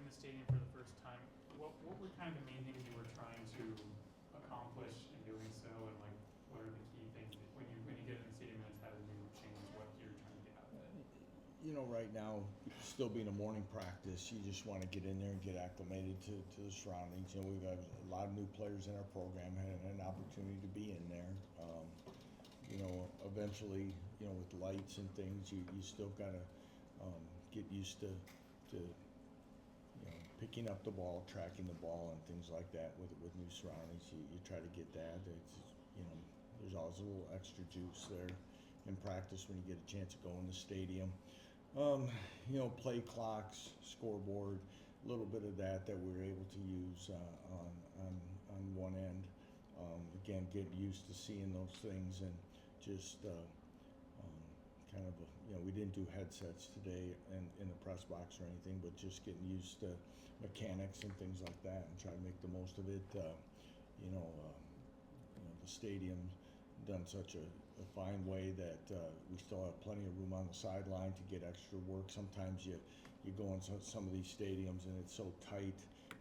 the stadium for the first time, what were kind of the main things you were trying to accomplish in doing so, and like what are the key things that when you get in the stadium and it's had a new change, what you're trying to get out of it? You know, right now, still being a morning practice, you just want to get in there and get acclimated to the surroundings. You know, we've got a lot of new players in our program and an opportunity to be in there. You know, eventually, you know, with lights and things, you still got to get used to you know, picking up the ball, tracking the ball, and things like that with new surroundings. You try to get that. It's, you know, there's always a little extra juice there in practice when you get a chance to go in the stadium. You know, play clocks, scoreboard, a little bit of that we were able to use on one end. Again, getting used to seeing those things and just kind of, you know, we didn't do headsets today in the press box or anything, but just getting used to mechanics and things like that and try to make the most of it. You know, the stadium done such a fine way that we still have plenty of room on the sideline to get extra work. Sometimes you go in some of these stadiums and it's so tight,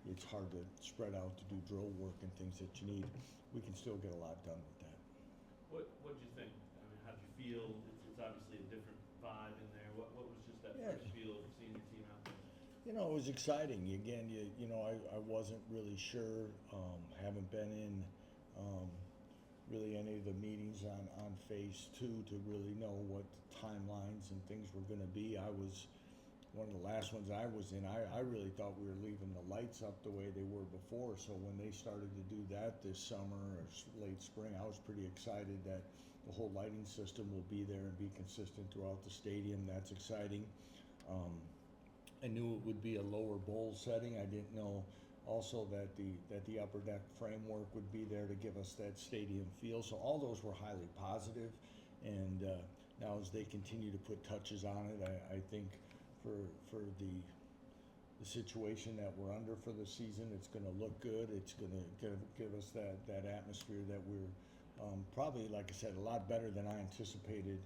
it's hard to spread out to do drill work and things that you need. We can still get a lot done with that. What did you think? I mean, how did you feel? It's obviously a different vibe in there. What was just that first feel of seeing your team out there? You know, it was exciting. Again, you know, I wasn't really sure. Haven't been in really any of the meetings on phase 2 to really know what the timelines and things were going to be. I was one of the last ones I was in. I really thought we were leaving the lights up the way they were before. So when they started to do that this summer or late spring, I was pretty excited that the whole lighting system will be there and be consistent throughout the stadium. That's exciting. I knew it would be a lower bowl setting. I didn't know also that the upper deck framework would be there to give us that stadium feel. So all those were highly positive. And now as they continue to put touches on it, I think for the situation that we're under for the season, it's going to look good. It's going to give us that atmosphere that we're probably, like I said, a lot better than I anticipated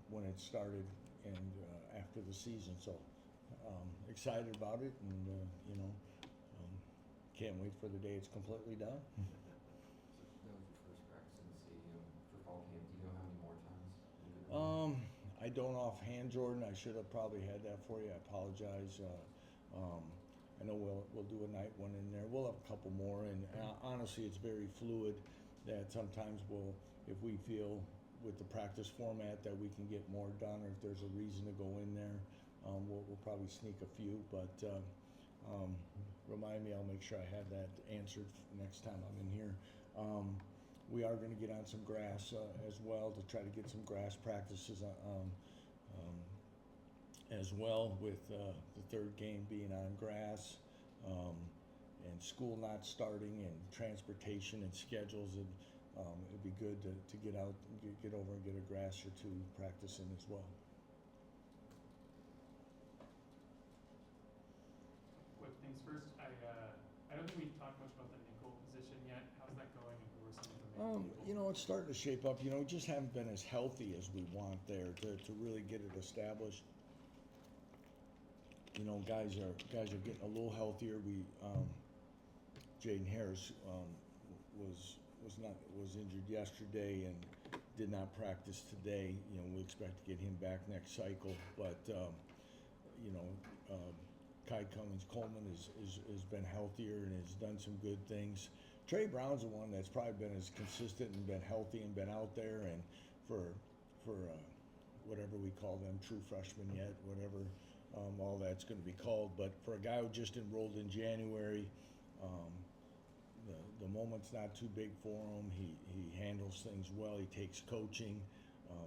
when it started and after the season. So excited about it, and you know, can't wait for the day it's completely done. That was your first practice in the stadium for fall camp. Do you know how many more times? I don't offhand, Jordan. I should have probably had that for you. I apologize. I know we'll do a night one in there. We'll have a couple more, and honestly, it's very fluid. That sometimes if we feel with the practice format that we can get more done, or if there's a reason to go in there, we'll probably sneak a few. But remind me, I'll make sure I have that answered next time I'm in here. We are going to get on some grass as well to try to get some grass practices as well, with the third game being on grass, and school not starting, and transportation and schedules. And it'd be good to get out, get over and get a grass or two practicing as well. Quick things first, I don't think we've talked much about the nickel position yet. How's that going, and who are some of the main people? You know, it's starting to shape up. You know, we just haven't been as healthy as we want there to really get it established. You know, guys are getting a little healthier. Jaden Harris was injured yesterday and did not practice today. You know, we expect to get him back next cycle, but you know, Kai Cummins-Coleman has been healthier and has done some good things. Trey Brown's the one that's probably been as consistent and been healthy and been out there, and for whatever we call them, true freshmen yet, whatever all that's going to be called. But for a guy who just enrolled in January, the moment's not too big for him. He handles things well. He takes coaching.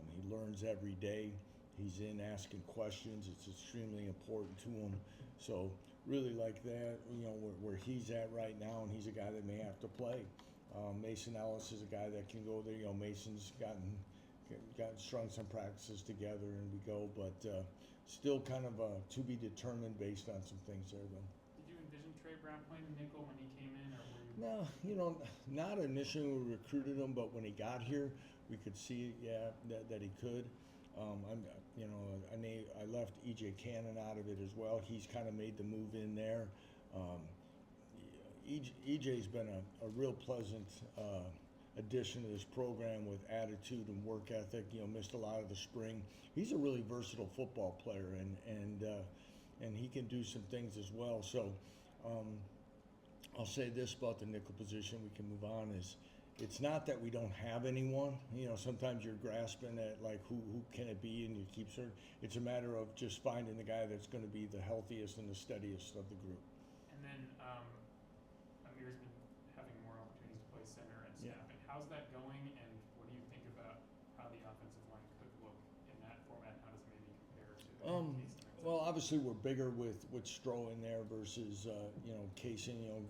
He learns every day. He's in asking questions. It's extremely important to him. So really like that, you know, where he's at right now, and he's a guy that may have to play. Mason Ellis is a guy that can go there. You know, Mason's strung some practices together, and we go, but still kind of to be determined based on some things there, though. Did you envision Trey Brown playing the nickel when he came in, or were you? No, you know, not initially when we recruited him, but when he got here, we could see, that he could. I left EJ Cannon out of it as well. He's kind of made the move in there. Um, EJ's been a real pleasant addition to this program with attitude and work ethic. Missed a lot of the spring. He's a really versatile football player, and he can do some things as well. So I'll say this about the nickel position. We can move on. It's not that we don't have anyone. Sometimes you're grasping at like who can it be, and you keep searching. It's a matter of just finding the guy that's going to be the healthiest and the steadiest of the group. And then Amir's been having more opportunities to play center and Yeah. snap. And how's that going? And what do you think about how the offensive line could look in that format? How does it maybe compare to Well, obviously we're bigger with Stroh in there versus Kaysen.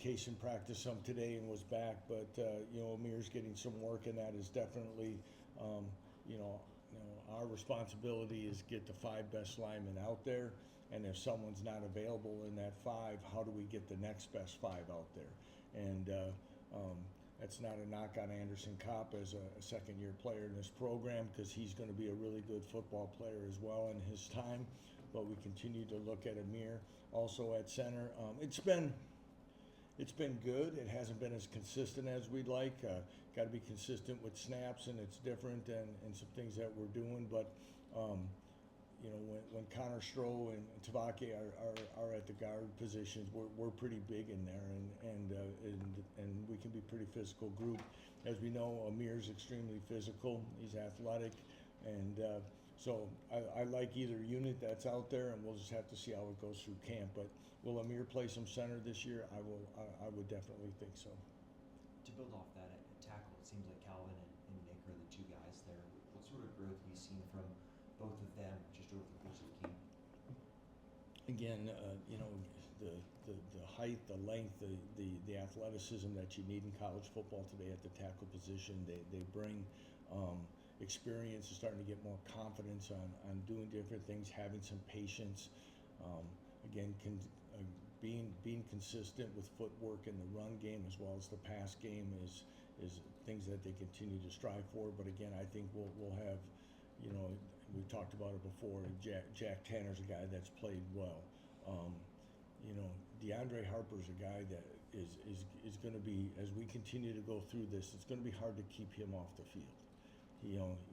Kaysen practiced some today and was back, but Amir's getting some work, and that is definitely our responsibility is get the 5 best linemen out there, and if someone's not available in that 5, how do we get the next best 5 out there? And that's not a knock on Anderson Kopp as a second-year player in this program, because he's going to be a really good football player as well in his time. But we continue to look at Amir also at center. It's been good. It hasn't been as consistent as we'd like. Got to be consistent with snaps, and it's different and some things that we're doing. But when Connor Stroh and Tavake are at the guard positions, we're pretty big in there, and we can be pretty physical group. As we know, Amir's extremely physical. He's athletic, and so I like either unit that's out there, and we'll just have to see how it goes through camp. But will Amir play some center this year? I would definitely think so. To build off that, at tackle, it seems like Calvin and Nick are the 2 guys there. What sort of growth have you seen from both of them just over the course of the camp? Again, the height, the length, the athleticism that you need in college football today at the tackle position, they bring experience, starting to get more confidence on doing different things, having some patience. Again, being consistent with footwork in the run game as well as the pass game is things that they continue to strive for. But again, I think we'll have, we talked about it before. Jack Tanner's a guy that's played well. DeAndre Harper's a guy that is going to be, as we continue to go through this, it's going to be hard to keep him off the field.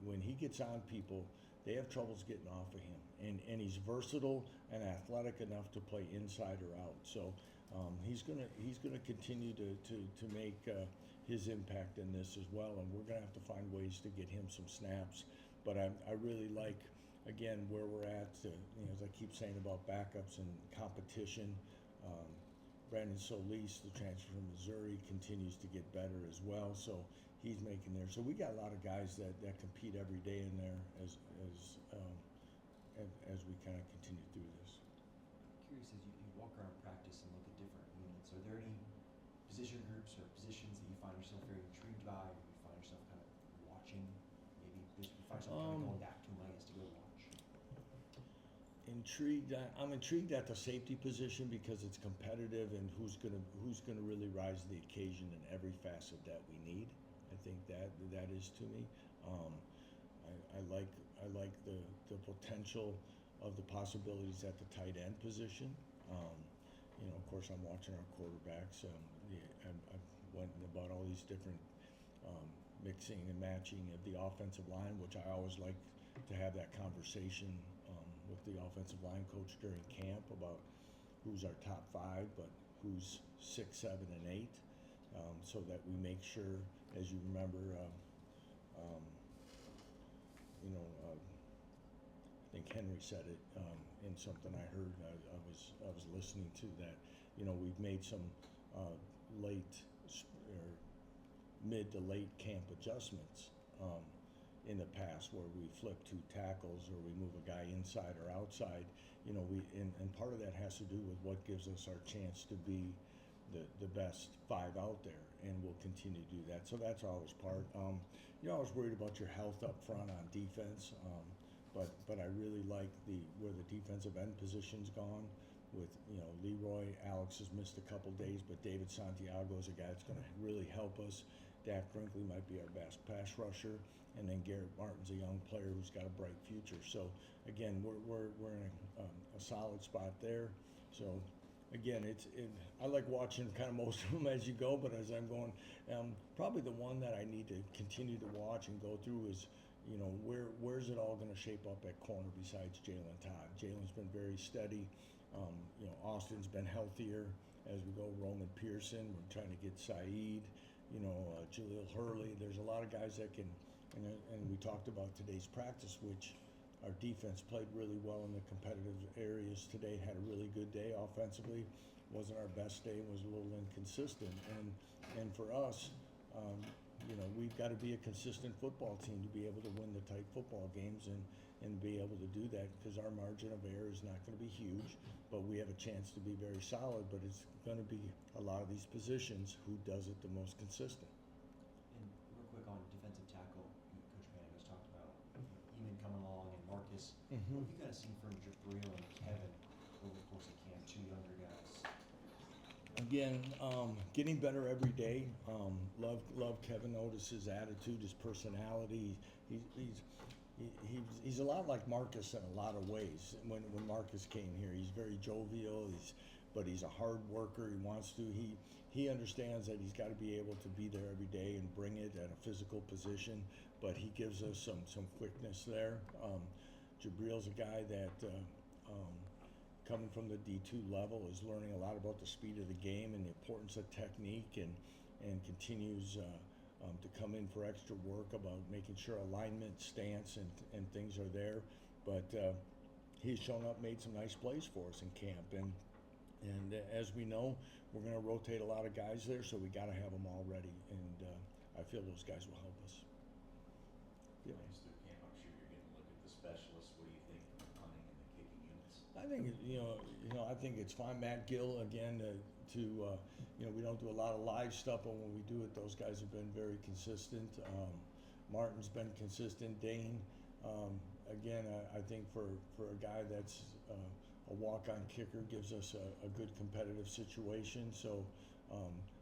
When he gets on people, they have troubles getting off of him, and he's versatile and athletic enough to play inside or out. So he's gonna continue to make his impact in this as well, and we're gonna have to find ways to get him some snaps. But I really like, again, where we're at. As I keep saying about backups and competition. Brandon Solis, the transfer from Missouri, continues to get better as well. So he's making there. So we got a lot of guys that compete every day in there as we kind of continue through this. Curious, as you walk around practice and look at different units, are there any position groups or positions that you find yourself very intrigued by, or you find yourself kind of watching? Maybe you find yourself kind of going back to them, I guess, to go watch. I'm intrigued at the safety position because it's competitive, and who's gonna really rise to the occasion in every facet that we need. I think that is to me. I like the potential of the possibilities at the tight end position. Of course, I'm watching our quarterbacks. I went about all these different mixing and matching of the offensive line, which I always like to have that conversation with the offensive line coach during camp about who's our top 5, but who's 6, 7, and 8, so that we make sure, as you remember, I think Henry said it in something I heard. I was listening to that. We've made some late or mid to late camp adjustments in the past, where we flip 2 tackles or we move a guy inside or outside. And part of that has to do with what gives us our chance to be the best 5 out there, and we'll continue to do that. So that's always part. I was worried about your health up front on defense, but I really like where the defensive end position's gone. With Leroy, Alex has missed a couple days, but David Santiago is a guy that's going to really help us. Dak Brinkley might be our best pass rusher, and then Garrett Martin's a young player who's got a bright future. So again, we're in a solid spot there. So again, I like watching kind of most of them as you go, but as I'm going, probably the one that I need to continue to watch and go through is, you know, where's it all going to shape up at corner besides Jalen Todd? Jalen's been very steady. You know, Austin's been healthier as we go. Roman Pearson, we're trying to get Saeed, you know, Jaleel Hurley. There's a lot of guys that can, and we talked about today's practice, which our defense played really well in the competitive areas today, had a really good day offensively. Wasn't our best day, was a little inconsistent. And for us, you know, we've got to be a consistent football team to be able to win the tight football games and be able to do that, because our margin of error is not going to be huge, but we have a chance to be very solid. But it's going to be a lot of these positions who does it the most consistent. And real quick on defensive tackle, Coach Managos talked about Eamon coming along and Marcus. What have you guys seen from Jabril and Kevin over the course of camp, two younger guys? Again, getting better every day. Love Kevin Otis, his attitude, his personality. He's a lot like Marcus in a lot of ways. When Marcus came here, he's very jovial. But he's a hard worker. He wants to. He understands that he's got to be able to be there every day and bring it at a physical position. But he gives us some quickness there. Jabril's a guy that, coming from the D2 level, is learning a lot about the speed of the game and the importance of technique, and continues to come in for extra work about making sure alignment, stance, and things are there. But he's shown up, made some nice plays for us in camp. And as we know, we're going to rotate a lot of guys there, so we got to have them all ready. And I feel those guys will help us. Yeah. Through camp, I'm sure you're getting a look at the specialists. What do you think of the punting and the kicking units? I think I think it's fine. Matt Gill again we don't do a lot of live stuff, but when we do it, those guys have been very consistent. Martin's been consistent. Dane, again, I think for a guy that's a walk-on kicker, gives us a good competitive situation. So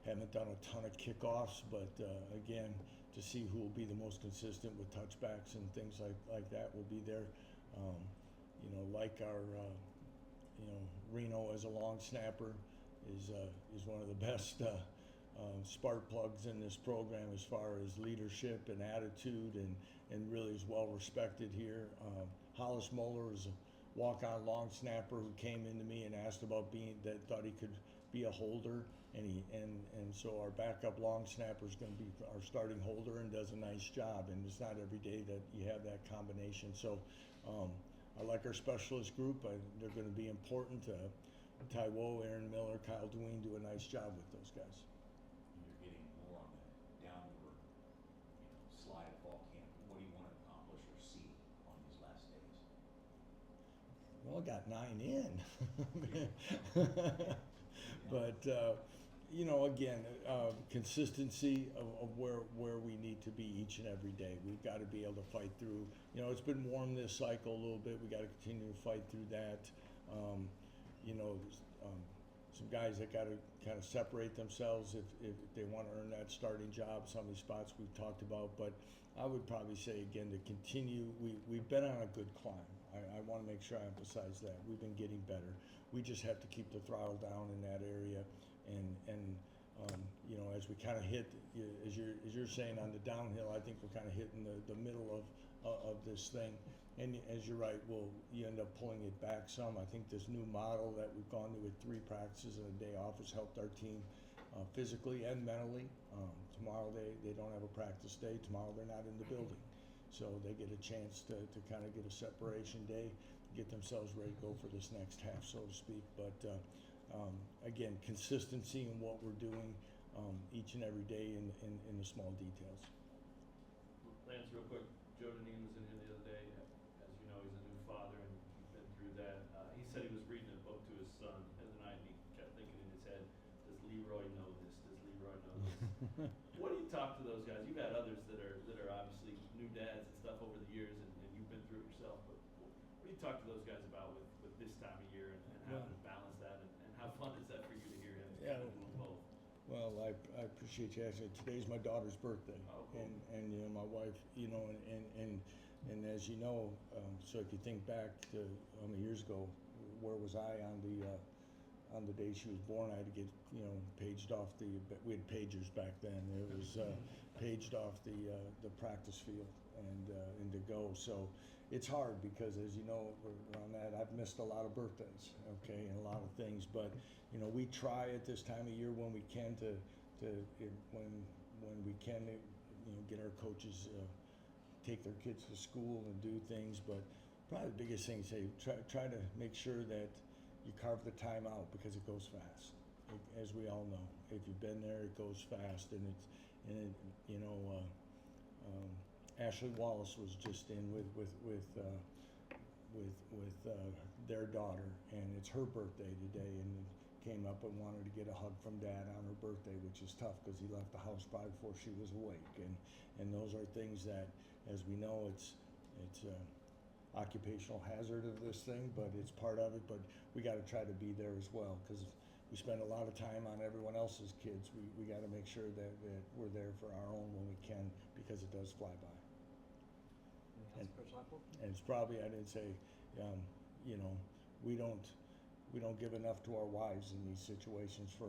haven't done a ton of kickoffs, but again, to see who will be the most consistent with touchbacks and things like that will be there. Like our Reno as a long snapper is one of the best spark plugs in this program as far as leadership and attitude, and really is well respected here. Hollis Moeller is a walk-on long snapper who came into me and asked about thought he could be a holder, and so our backup long snapper is going to be our starting holder and does a nice job, and it's not every day that you have that combination. So I like our specialist group. They're going to be important. Taiwo, Aaron Miller, Kyle Dween do a nice job with those guys. You're getting more on the downward, slide of fall camp. What do you want to accomplish or see on these last days? Well, I got 9 in. But, again, consistency of where we need to be each and every day. We've got to be able to fight through. It's been warm this cycle a little bit. We got to continue to fight through that. Some guys that got to kind of separate themselves if they want to earn that starting job. Some of these spots we've talked about, but I would probably say again to continue. We've been on a good climb. I want to make sure I emphasize that we've been getting better. We just have to keep the throttle down in that area, and as we kind of hit, as you're saying on the downhill, I think we're kind of hitting the middle of this thing. And as you're right, you end up pulling it back some. I think this new model that we've gone to with 3 practices and a day off has helped our team physically and mentally. Tomorrow they don't have a practice day. Tomorrow they're not in the building. So they get a chance to kind of get a separation day, get themselves ready to go for this next half, so to speak. But again, consistency in what we're doing each and every day in the small details. Lance, real quick, Joe Deneen was in here the other day. As you know, he's a new father, and he's been through that. He said he was reading a book to his son the other night, and he kept thinking in his head, does Leroy know this? Does Leroy know this? What do you talk to those guys? You've had others that are obviously new dads and stuff over the years, and you've been through it yourself, but what do you talk to those guys about with this time of year and having to balance that, and how fun is that for you to hear him kind of doing both? Well, I appreciate you asking. Today's my daughter's birthday. Oh, cool. And, you know, my wife, you know, and as you know, so if you think back to how many years ago, where was I on the day she was born? I had to get, you know, paged off we had pagers back then. It was paged off the practice field and to go. So it's hard because, as you know, around that, I've missed a lot of birthdays, okay, and a lot of things. But you know, we try at this time of year when we can when we can, you know, get our coaches take their kids to school and do things. But probably the biggest thing is say try to make sure that you carve the time out because it goes fast. As we all know, if you've been there, it goes fast, and you know. Ashley Wallace was just in with their daughter, and it's her birthday today, and came up and wanted to get a hug from Dad on her birthday, which is tough because he left the house probably before she was awake, and those are things that, as we know, it's occupational hazard of this thing, but it's part of it. But we got to try to be there as well because we spend a lot of time on everyone else's kids. We got to make sure that we're there for our own when we can, because it does fly by. And it's probably, I didn't say, you know, we don't give enough to our wives in these situations for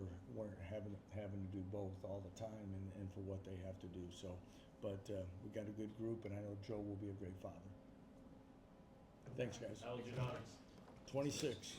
having to do both all the time and for what they have to do. So, but we got a good group, and I know Joe will be a great father. Thanks, guys. How was your daughter? 26.